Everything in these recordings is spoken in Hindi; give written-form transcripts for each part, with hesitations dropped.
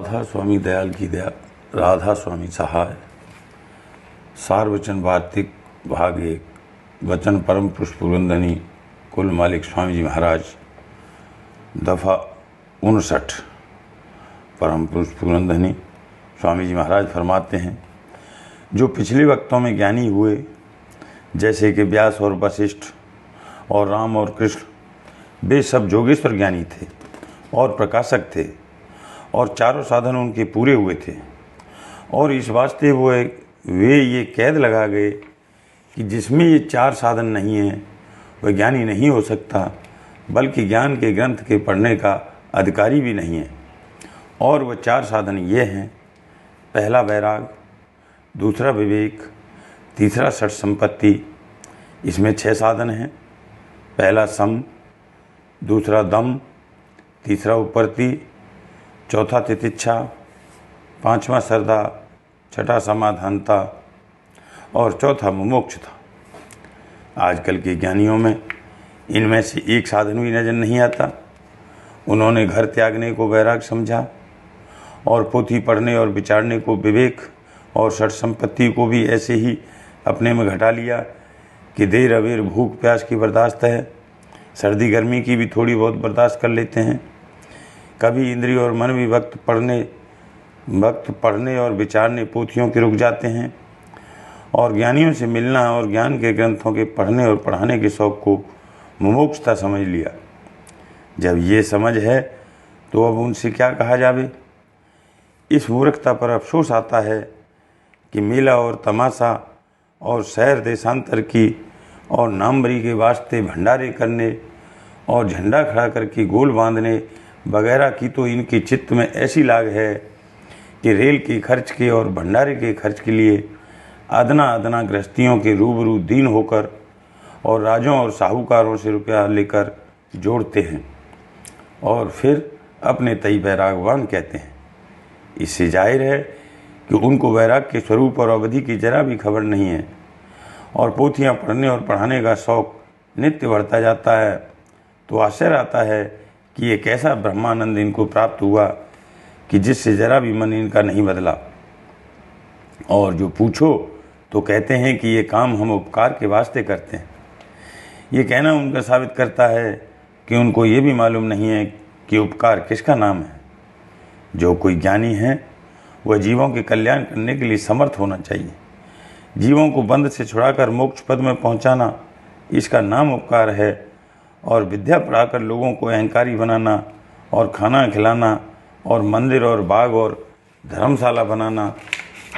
राधा स्वामी दयाल की दया, राधा स्वामी सहाय। सार वचन वार्तिक भाग 1। वचन परम पुष्पवंदनी कुल मालिक स्वामी जी महाराज, दफ़ा 59। परम पुष्पवंदनी स्वामी जी महाराज फरमाते हैं, जो पिछले वक्तों में ज्ञानी हुए, जैसे कि व्यास और वशिष्ठ और राम और कृष्ण, वे सब जोगेश्वर ज्ञानी थे और प्रकाशक थे और चारों साधन उनके पूरे हुए थे। और इस वास्ते वे ये कैद लगा गए कि जिसमें ये चार साधन नहीं हैं वह ज्ञानी नहीं हो सकता, बल्कि ज्ञान के ग्रंथ के पढ़ने का अधिकारी भी नहीं है। और वह चार साधन ये हैं: पहला वैराग, दूसरा विवेक, तीसरा षट संपत्ति। इसमें 6 साधन हैं। पहला सम, दूसरा दम, तीसरा उपरति, चौथा तितिक्षा, पांचवा श्रद्धा, छठा समाधानता और चौथा मुमुक्षुता। आजकल के ज्ञानियों में इनमें से एक साधन भी नजर नहीं आता। उन्होंने घर त्यागने को वैराग समझा और पोथी पढ़ने और विचारने को विवेक और षट संपत्ति को भी ऐसे ही अपने में घटा लिया कि देर अबेर भूख प्यास की बर्दाश्त है, सर्दी गर्मी की भी थोड़ी बहुत बर्दाश्त कर लेते हैं। कभी इंद्रिय और मन भी वक्त पढ़ने और विचारने पोथियों के रुक जाते हैं और ज्ञानियों से मिलना और ज्ञान के ग्रंथों के पढ़ने और पढ़ाने के शौक़ को मुमुक्षुता समझ लिया। जब ये समझ है तो अब उनसे क्या कहा जावे। इस मूर्खता पर अफसोस आता है कि मेला और तमाशा और सैर देशांतर की और नामबरी के वास्ते भंडारे करने और झंडा खड़ा करके गोल बांधने वगैरह की तो इनके चित्त में ऐसी लाग है कि रेल के खर्च के और भंडारे के खर्च के लिए अदना अदना गृहस्थियों के रूबरू दीन होकर और राजों और साहूकारों से रुपया लेकर जोड़ते हैं और फिर अपने तई वैरागवान कहते हैं। इससे जाहिर है कि उनको वैराग के स्वरूप और अवधि की जरा भी खबर नहीं है और पोथियाँ पढ़ने और पढ़ाने का शौक़ नित्य बढ़ता जाता है। तो आश्चर्य आता है कि ये कैसा ब्रह्मानंद इनको प्राप्त हुआ कि जिससे जरा भी मन इनका नहीं बदला। और जो पूछो तो कहते हैं कि ये काम हम उपकार के वास्ते करते हैं। ये कहना उनका साबित करता है कि उनको ये भी मालूम नहीं है कि उपकार किसका नाम है। जो कोई ज्ञानी है वह जीवों के कल्याण करने के लिए समर्थ होना चाहिए। जीवों को बंध से छुड़ाकर मोक्ष पद में पहुंचाना, इसका नाम उपकार है। और विद्या पढ़ाकर लोगों को अहंकारी बनाना और खाना खिलाना और मंदिर और बाग और धर्मशाला बनाना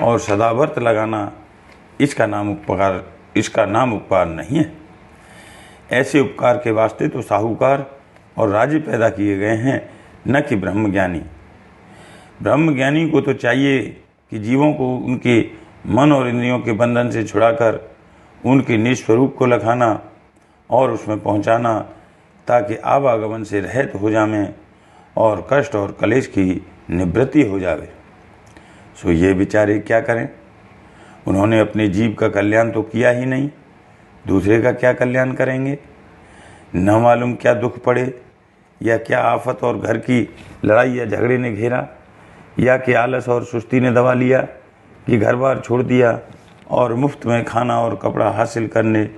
और सदाव्रत लगाना, इसका नाम उपकार नहीं है। ऐसे उपकार के वास्ते तो साहूकार और राजे पैदा किए गए हैं, न कि ब्रह्मज्ञानी। ब्रह्मज्ञानी को तो चाहिए कि जीवों को उनके मन और इंद्रियों के बंधन से छुड़ाकर उनके निस्वरूप को लखाना और उसमें पहुंचाना, ताकि आवागमन से रहित हो जावें और कष्ट और कलेश की निवृत्ति हो जावे। सो ये बेचारे क्या करें। उन्होंने अपने जीव का कल्याण तो किया ही नहीं, दूसरे का क्या कल्याण करेंगे। न मालूम क्या दुख पड़े या क्या आफत और घर की लड़ाई या झगड़े ने घेरा, या कि आलस और सुस्ती ने दबा लिया कि घर बार छोड़ दिया और मुफ्त में खाना और कपड़ा हासिल करने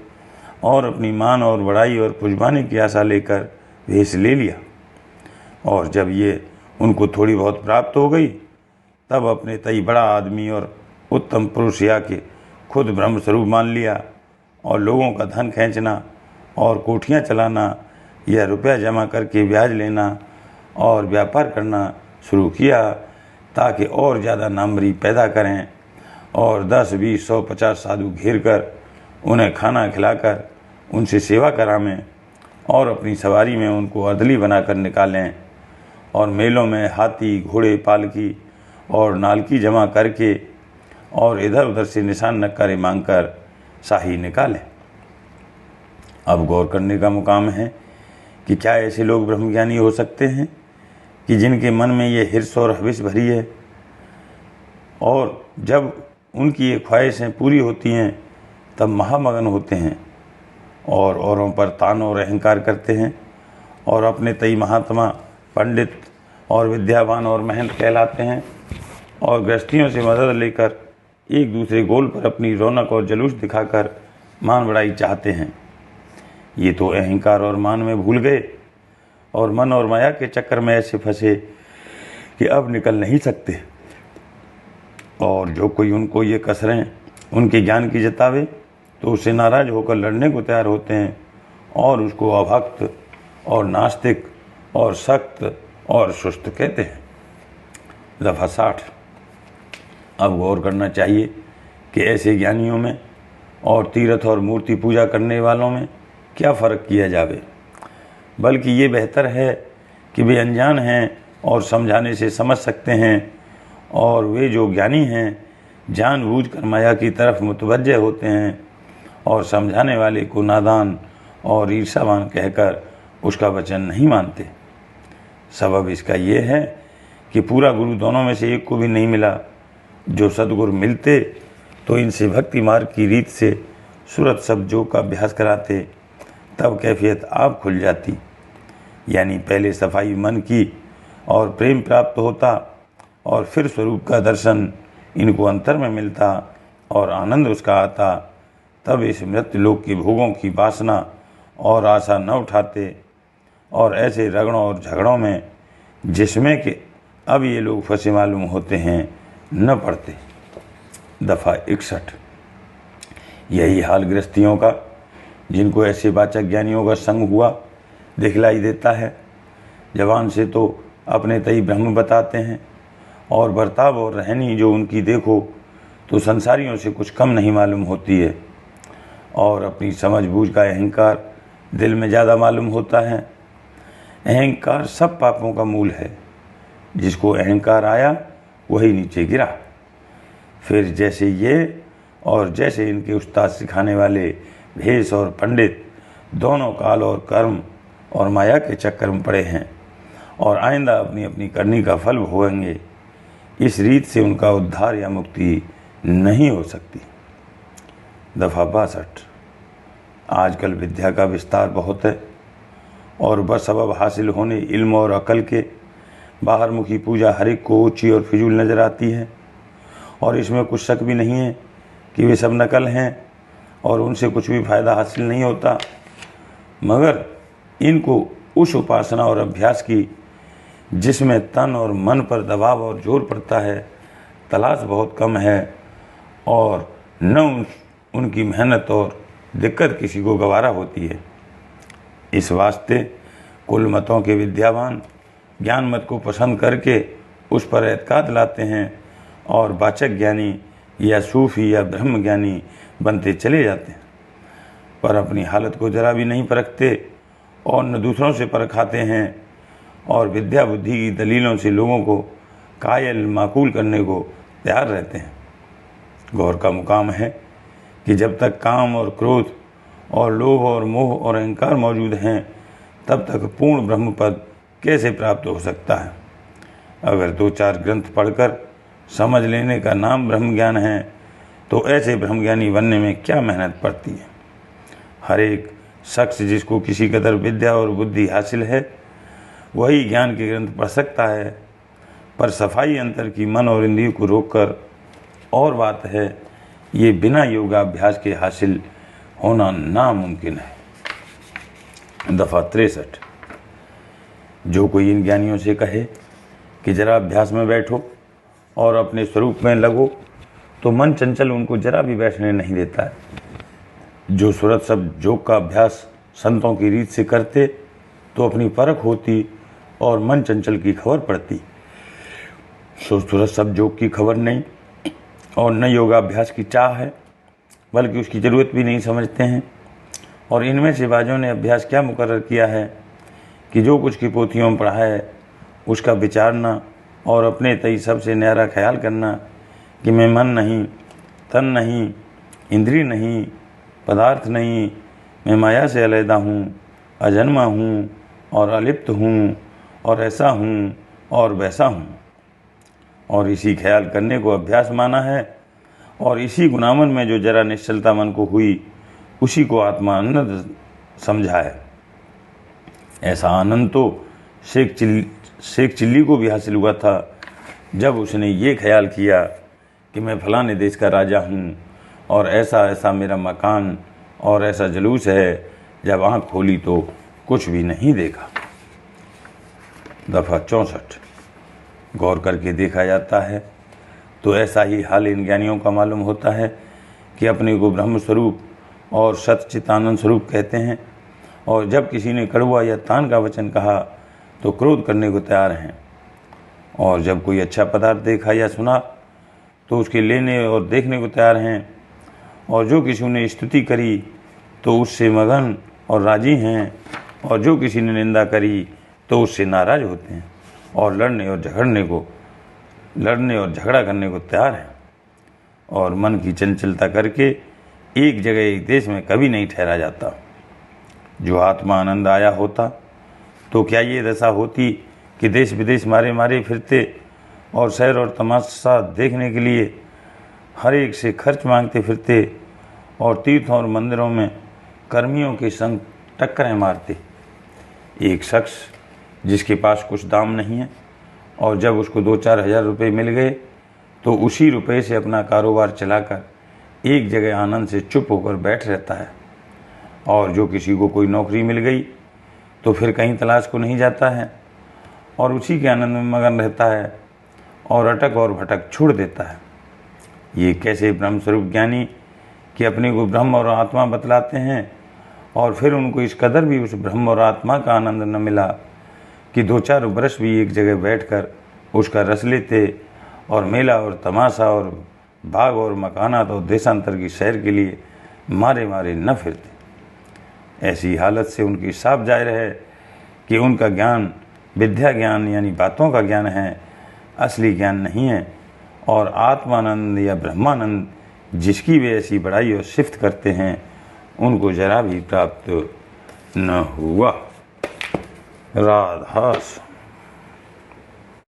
और अपनी मान और बड़ाई और पुजवाने की आशा लेकर भेष ले लिया। और जब ये उनको थोड़ी बहुत प्राप्त हो गई, तब अपने तई बड़ा आदमी और उत्तम पुरुष या के खुद ब्रह्म स्वरूप मान लिया और लोगों का धन खींचना और कोठियाँ चलाना या रुपया जमा करके ब्याज लेना और व्यापार करना शुरू किया, ताकि और ज़्यादा नामवरी पैदा करें और 10, 20, 100, 50 साधु घेर कर उन्हें खाना खिलाकर उनसे सेवा करावें और अपनी सवारी में उनको अर्दली बनाकर निकालें और मेलों में हाथी, घोड़े, पालकी और नालकी जमा करके और इधर उधर से निशान नक्कारे मांगकर शाही निकालें। अब गौर करने का मुकाम है कि क्या ऐसे लोग ब्रह्मज्ञानी हो सकते हैं कि जिनके मन में ये हिर्स और हविस भरी है, और जब उनकी ये ख्वाहिशें पूरी होती हैं तब महामगन होते हैं और औरों पर तान और अहंकार करते हैं और अपने तई महात्मा, पंडित और विद्यावान और महंत कहलाते हैं और गृहस्थियों से मदद लेकर एक दूसरे गोल पर अपनी रौनक और जुलूस दिखाकर मान बढ़ाई चाहते हैं। ये तो अहंकार और मान में भूल गए और मन और माया के चक्कर में ऐसे फंसे कि अब निकल नहीं सकते। और जो कोई उनको ये कसरें उनके ज्ञान की जतावे तो उससे नाराज होकर लड़ने को तैयार होते हैं और उसको अभक्त और नास्तिक और सख्त और सुस्त कहते हैं। दफ़ा 60। अब गौर करना चाहिए कि ऐसे ज्ञानियों में और तीर्थ और मूर्ति पूजा करने वालों में क्या फ़र्क किया जावे, बल्कि ये बेहतर है कि वे अनजान हैं और समझाने से समझ सकते हैं, और वे जो ज्ञानी हैं जानबूझकर माया की तरफ मुतवज्जह होते हैं और समझाने वाले को नादान और ईर्ष्यावान कहकर उसका वचन नहीं मानते। सबब इसका ये है कि पूरा गुरु दोनों में से एक को भी नहीं मिला। जो सदगुरु मिलते तो इनसे भक्ति मार्ग की रीत से सूरत सब योग का अभ्यास कराते, तब कैफियत आप खुल जाती। यानी पहले सफाई मन की और प्रेम प्राप्त होता और फिर स्वरूप का दर्शन इनको अंतर में मिलता और आनंद उसका आता। तब इस मृत्यु लोक की भोगों की वासना और आशा न उठाते और ऐसे रगड़ों और झगड़ों में जिसमें कि अब ये लोग फंसे मालूम होते हैं न पड़ते। दफ़ा 61। यही हाल गृहस्थियों का जिनको ऐसे वाचक ज्ञानियों का संग हुआ दिखलाई देता है। जवान से तो अपने तई ब्रह्म बताते हैं और बर्ताव और रहनी जो उनकी देखो तो संसारियों से कुछ कम नहीं मालूम होती है, और अपनी समझ बूझ का अहंकार दिल में ज़्यादा मालूम होता है। अहंकार सब पापों का मूल है। जिसको अहंकार आया वही नीचे गिरा। फिर जैसे ये और जैसे इनके उस्ताद सिखाने वाले भेष और पंडित दोनों काल और कर्म और माया के चक्कर में पड़े हैं और आइंदा अपनी अपनी करनी का फल भोगेंगे, इस रीत से उनका उद्धार या मुक्ति नहीं हो सकती। दफ़ा 62। आजकल विद्या का विस्तार बहुत है और बस सबब हासिल होने इल्म और अकल के बाहर मुखी पूजा हर एक को ऊँची और फिजूल नज़र आती है, और इसमें कुछ शक भी नहीं है कि वे सब नकल हैं और उनसे कुछ भी फ़ायदा हासिल नहीं होता। मगर इनको उस उपासना और अभ्यास की जिसमें तन और मन पर दबाव और जोर पड़ता है तलाश बहुत कम है, और न उनकी मेहनत और दिक्कत किसी को गवारा होती है। इस वास्ते कुल मतों के विद्यावान ज्ञान मत को पसंद करके उस पर एतकाद लाते हैं और वाचक ज्ञानी या सूफी या ब्रह्म ज्ञानी बनते चले जाते हैं, पर अपनी हालत को जरा भी नहीं परखते और न दूसरों से परखाते हैं, और विद्या बुद्धि की दलीलों से लोगों को कायल माकूल करने को तैयार रहते हैं। गौर का मुकाम है कि जब तक काम और क्रोध और लोभ और मोह और अहंकार मौजूद हैं तब तक पूर्ण ब्रह्म पद कैसे प्राप्त हो सकता है। अगर 2-4 ग्रंथ पढ़कर समझ लेने का नाम ब्रह्म ज्ञान है तो ऐसे ब्रह्मज्ञानी बनने में क्या मेहनत पड़ती है। हर एक शख्स जिसको किसी कदर विद्या और बुद्धि हासिल है वही ज्ञान के ग्रंथ पढ़ सकता है, पर सफाई अंतर की मन और इंद्रियों को रोककर और बात है, ये बिना योगाभ्यास के हासिल होना नामुमकिन है। दफ़ा 63। जो कोई इन ज्ञानियों से कहे कि जरा अभ्यास में बैठो और अपने स्वरूप में लगो तो मन चंचल उनको जरा भी बैठने नहीं देता है। जो सूरत सब योग का अभ्यास संतों की रीत से करते तो अपनी परख होती और मन चंचल की खबर पड़ती। सो सूरत सब योग की खबर नहीं और न योगाभ्यास की चाह है, बल्कि उसकी ज़रूरत भी नहीं समझते हैं। और इनमें से बाजों ने अभ्यास क्या मुकर्रर किया है कि जो कुछ की पोथियों में पढ़ा है उसका विचारना और अपने तई सबसे न्यारा ख्याल करना कि मैं मन नहीं, तन नहीं, इंद्रिय नहीं, पदार्थ नहीं, मैं माया से अलहदा हूँ, अजन्मा हूँ और अलिप्त हूँ और ऐसा हूँ और वैसा हूँ। और इसी ख्याल करने को अभ्यास माना है, और इसी गुनामन में जो जरा निश्चलता मन को हुई उसी को आत्मा आनंद समझा है। ऐसा आनंद तो शेख चिल्ली को भी हासिल हुआ था जब उसने ये ख्याल किया कि मैं फलाने देश का राजा हूँ और ऐसा ऐसा मेरा मकान और ऐसा जुलूस है। जब आँख खोली तो कुछ भी नहीं देखा। दफ़ा 64। गौर करके देखा जाता है तो ऐसा ही हाल इन ज्ञानियों का मालूम होता है कि अपने को ब्रह्म स्वरूप और सच्चिदानंद स्वरूप कहते हैं, और जब किसी ने कड़वा या तान का वचन कहा तो क्रोध करने को तैयार हैं, और जब कोई अच्छा पदार्थ देखा या सुना तो उसके लेने और देखने को तैयार हैं, और जो किसी ने स्तुति करी तो उससे मगन और राजी हैं, और जो किसी ने निंदा करी तो उससे नाराज होते हैं, और लड़ने और झगड़ा करने को तैयार हैं, और मन की चंचलता करके एक जगह एक देश में कभी नहीं ठहरा जाता। जो आत्मा आनंद आया होता तो क्या ये दशा होती कि देश विदेश मारे मारे फिरते और सैर और तमाशा देखने के लिए हर एक से खर्च मांगते फिरते और तीर्थों और मंदिरों में कर्मियों के संग टक्करें मारते। एक शख्स जिसके पास कुछ दाम नहीं है और जब उसको 2-4 हज़ार रुपये मिल गए तो उसी रुपये से अपना कारोबार चलाकर एक जगह आनंद से चुप होकर बैठ रहता है, और जो किसी को कोई नौकरी मिल गई तो फिर कहीं तलाश को नहीं जाता है और उसी के आनंद में मगन रहता है और अटक और भटक छोड़ देता है। ये कैसे ब्रह्मस्वरूप ज्ञानी कि अपने को ब्रह्म और आत्मा बतलाते हैं और फिर उनको इस कदर भी उस ब्रह्म और आत्मा का आनंद न मिला कि 2-4 बरस भी एक जगह बैठकर उसका रस लेते और मेला और तमाशा और बाग और मकानात और देशांतर की सैर के लिए मारे मारे न फिरते। ऐसी हालत से उनकी साफ जाहिर है कि उनका ज्ञान विद्या ज्ञान यानी बातों का ज्ञान है, असली ज्ञान नहीं है, और आत्मानंद या ब्रह्मानंद जिसकी वे ऐसी बड़ाई और सिफ्त करते हैं उनको जरा भी प्राप्त न हुआ। राधास।